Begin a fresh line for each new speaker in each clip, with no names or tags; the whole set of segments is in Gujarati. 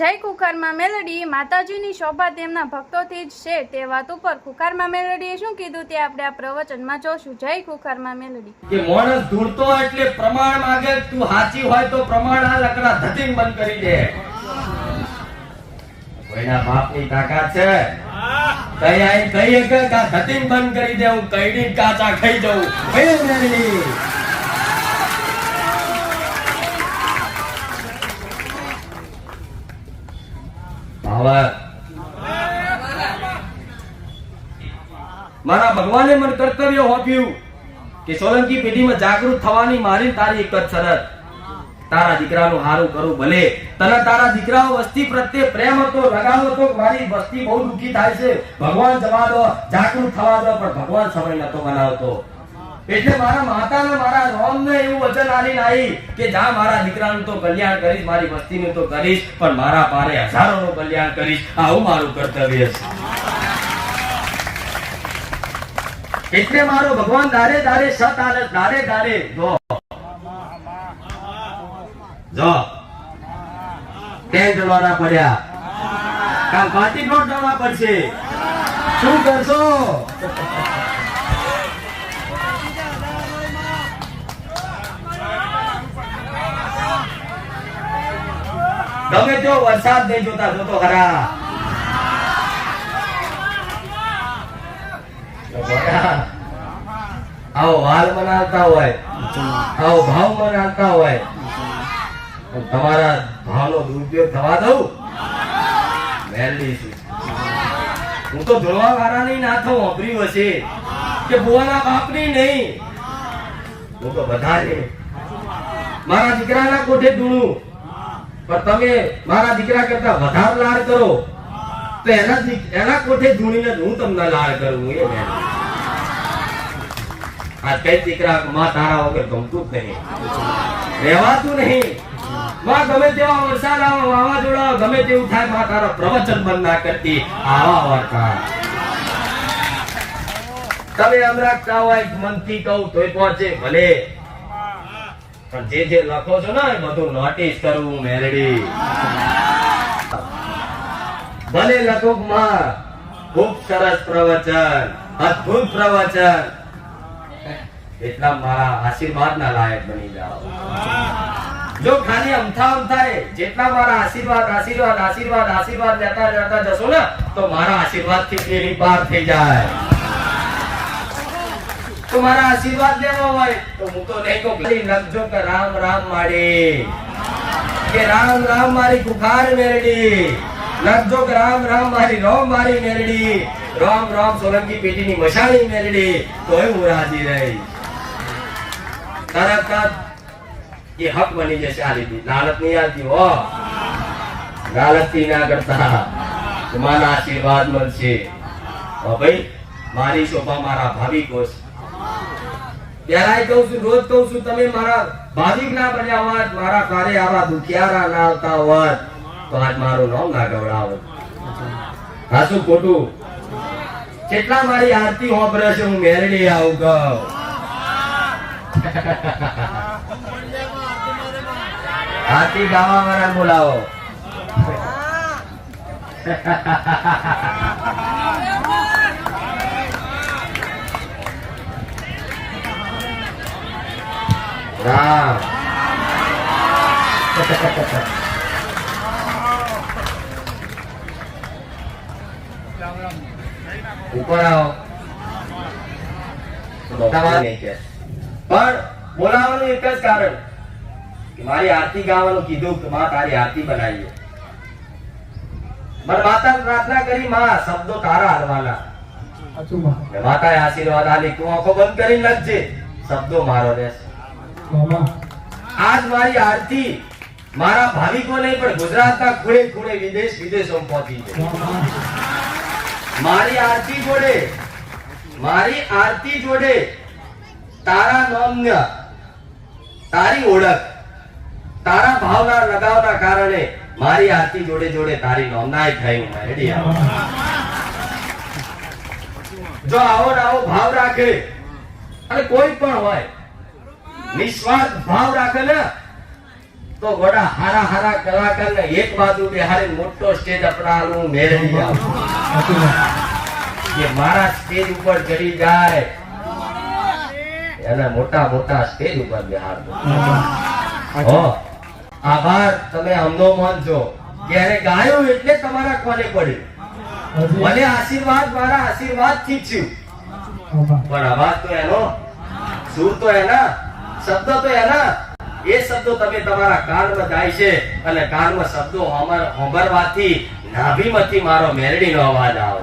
જય ખુખારમાં મેલડી માતાજીની શોભા તેમના ભક્તોથી જ છે તે વાત ઉપર ખુખારમાં મેલડીએ શું કીધું તે આપણે આ પ્રવચનમાં જોશું. જય ખુખારમાં મેલડી.
કે માણસ ઢૂંઢતો એટલે પ્રમાણ માંગે, તું સાચી હોય તો પ્રમાણ આ લકડા ધતિંગ બંધ કરી દે. કોઈના બાપની તાકાત છે કઈ આઈ કઈ કે ધતિંગ બંધ કરી દે, હું કઈડી કાચા ખાઈ જાઉં. હે મેલડી મારા ભગવાને મને કર્તવ્ય હોપ્યું કે સોલંકી પેઢીમાં જાગૃત થવાની મારી તારી એક જ શરત, તારા દીકરાનું હારું કરું. ભલે તને તારા દીકરાઓ વસ્તી પ્રત્યે પ્રેમ હતો, લગાવ હતો, મારી વસ્તી બહુ દુખી થાય છે, ભગવાન જવા દો, જાગૃત થવા દો, પણ ભગવાન સમય નતો બનાવતો. એટલે મારા માતાને મારા રોમને એવું વચન આલીને આવી કે જા મારા દીકરાનું તો કલ્યાણ કરીશ, મારી વસ્તીનું તો કરીશ, પણ મારા પારે હજારોનું કલ્યાણ કરીશ. આવું મારું કર્તવ્ય છે. એટલે મારો ભગવાન દારે દારે સત આલે, દારે દારે જો કેમ જવાના પડ્યા, કામ પાર્ટી નોટ જવા પડશે. શું કરશો? ગમે તેવો વરસાદ નહીં જોતા, જોતો ખરા. આવો વાલ મનાવતા હોય, આવો ભાવ મનાવતા હોય, તમારા ભાવનો દુરુપયોગ થવા દઉં? મેલડી છું હું તો જોડવા વાળાની ના થઉં. વાપર્યું હશે કે બુવાના બાપની નહીં, હું તો બધાને મારા દીકરાના કોઠે ધૂણું, પણ તમે મારા દીકરા કરતા વધારે લાડ કરો તો એના કોઠે ધૂણીને હું તમને લાડ કરું. એ મેં આ કઈ દીકરા માં તારા વગર ગમતું જ નહીં, રહેવાતું નહીં. માં ગમે તેવા વરસાદ આવે, વાવાઝોડા ગમે તેવું થાય, માં તારા પ્રવચન બંધ ના કરતી. આવા વાર્તા તમે એમ રાખતા હોય મનથી કહું તોય પહોંચે ભલે, પણ જે લખો છો ને એ બધું નોટિસ કરવું. મેલડી ભલે લખો માં ખૂબ સરસ પ્રવચન, અદ્ભુત પ્રવચન, એટલા મારા આશીર્વાદ ના લાયક બની જાઓ. જો ખાલી અમથા જેટલા મારા આશીર્વાદ આશીર્વાદ આશીર્વાદ આશીર્વાદ લેતા લેતા જશો ને તો મારા આશીર્વાદ થી પેલી પાર થઈ જાય. તો મારા આશીર્વાદ લેવા હોય તો હું તો નહીં કહું લખજો કે રામ રામ માડી, કે રામ રામ મારી કુખાર મેલડી, લખજો કે રામ રામ મારી રોમ મારી મેલડી, રામ રામ સોલંકી પેટીની મશાણી મેલડી, તોય હું રાજી રહી. તરત એ હક બની જશે. આ રીતે લાલચ નહીં આવતી હો, લાલચથી ના કરતા, તમારા આશીર્વાદ મળશે. ભાઈ મારી શોભા મારા ભાવિકો છે. ત્યારે કહું છું, રોજ કહું છું, તમે મારા ભાવિક ના બન્યા હોત, મારા કાર્ય આવા દુખિયારા ના આવતા હોત તો આજ મારું નામ ના ગવડાવત. હા શું ખોટું? કેટલા મારી આરતી હોંભરે છે, હું મેલડી આવું કહું. આરતી ગાવા વાળા બોલાવો. રામ ઉપર આવો. પણ બોલાવવાનું એક જ કારણ કે મારી આરતી ગાવાનું કીધું કે માં તારી આરતી બનાવીએ. મને માતા પ્રાર્થના કરી, માં શબ્દો તારા હાલવાના. માતાએ આશીર્વાદ આલી, તું આંખો બંધ કરીને લખજે, શબ્દો મારો રહેશે. આજ મારી આરતી મારા ભાવિકો નહીં પણ ગુજરાતના ખૂણે ખૂણે વિદેશ વિદેશોમાં પહોંચી છે. મારી આરતી જોડે તારા નામના, તારી ઓળખ, તારા ભાવના લગાવના કારણે મારી આરતી જોડે જોડે તારી નોંધાઈ થઈ. મેલડી જો આવો ભાવ રાખે અને કોઈ પણ હોય નિસ્વાર્થ ભાવ રાખે ને તો ગોડા હારા હારા કલાકારને એક બાજુ બેહાડીને મોટો સ્ટેજ અપનાવું મેળવી આવું કે મારા સ્ટેજ ઉપર ચડી જાય એને મોટા મોટા સ્ટેજ ઉપર બેહાડો. હો આભાર, તમે અમનો મન છો કે એને ગાયું એટલે તમારા કોને પડી. મને આશીર્વાદ મારા આશીર્વાદ થી જ થયું, પણ અવાજ તો એનો, સુર તો એના, શબ્દ તો એના. એ શબ્દો તમે તમારા કાનમાં જાય છે અને કાનમાં શબ્દો સાંભળવાથી નાભીમાંથી મારો મેલડીનો અવાજ આવે.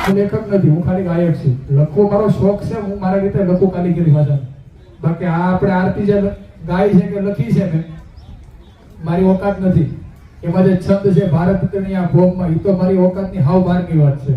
હું લેખક નથી, હું ખાલી ગાયક છું. લખવો મારો શોખ છે, હું મારા રીતે લખું કાલીગીરી ભાષા. બાકી આ આપણે આરતી જે ગાય છે કે લખી છે ને, મારી ઓકાત નથી. એમાં જે છંદ છે ભારત ની આ ફોર્મમાં, એ તો મારી ઓકાતની હાવ બહારની વાત છે.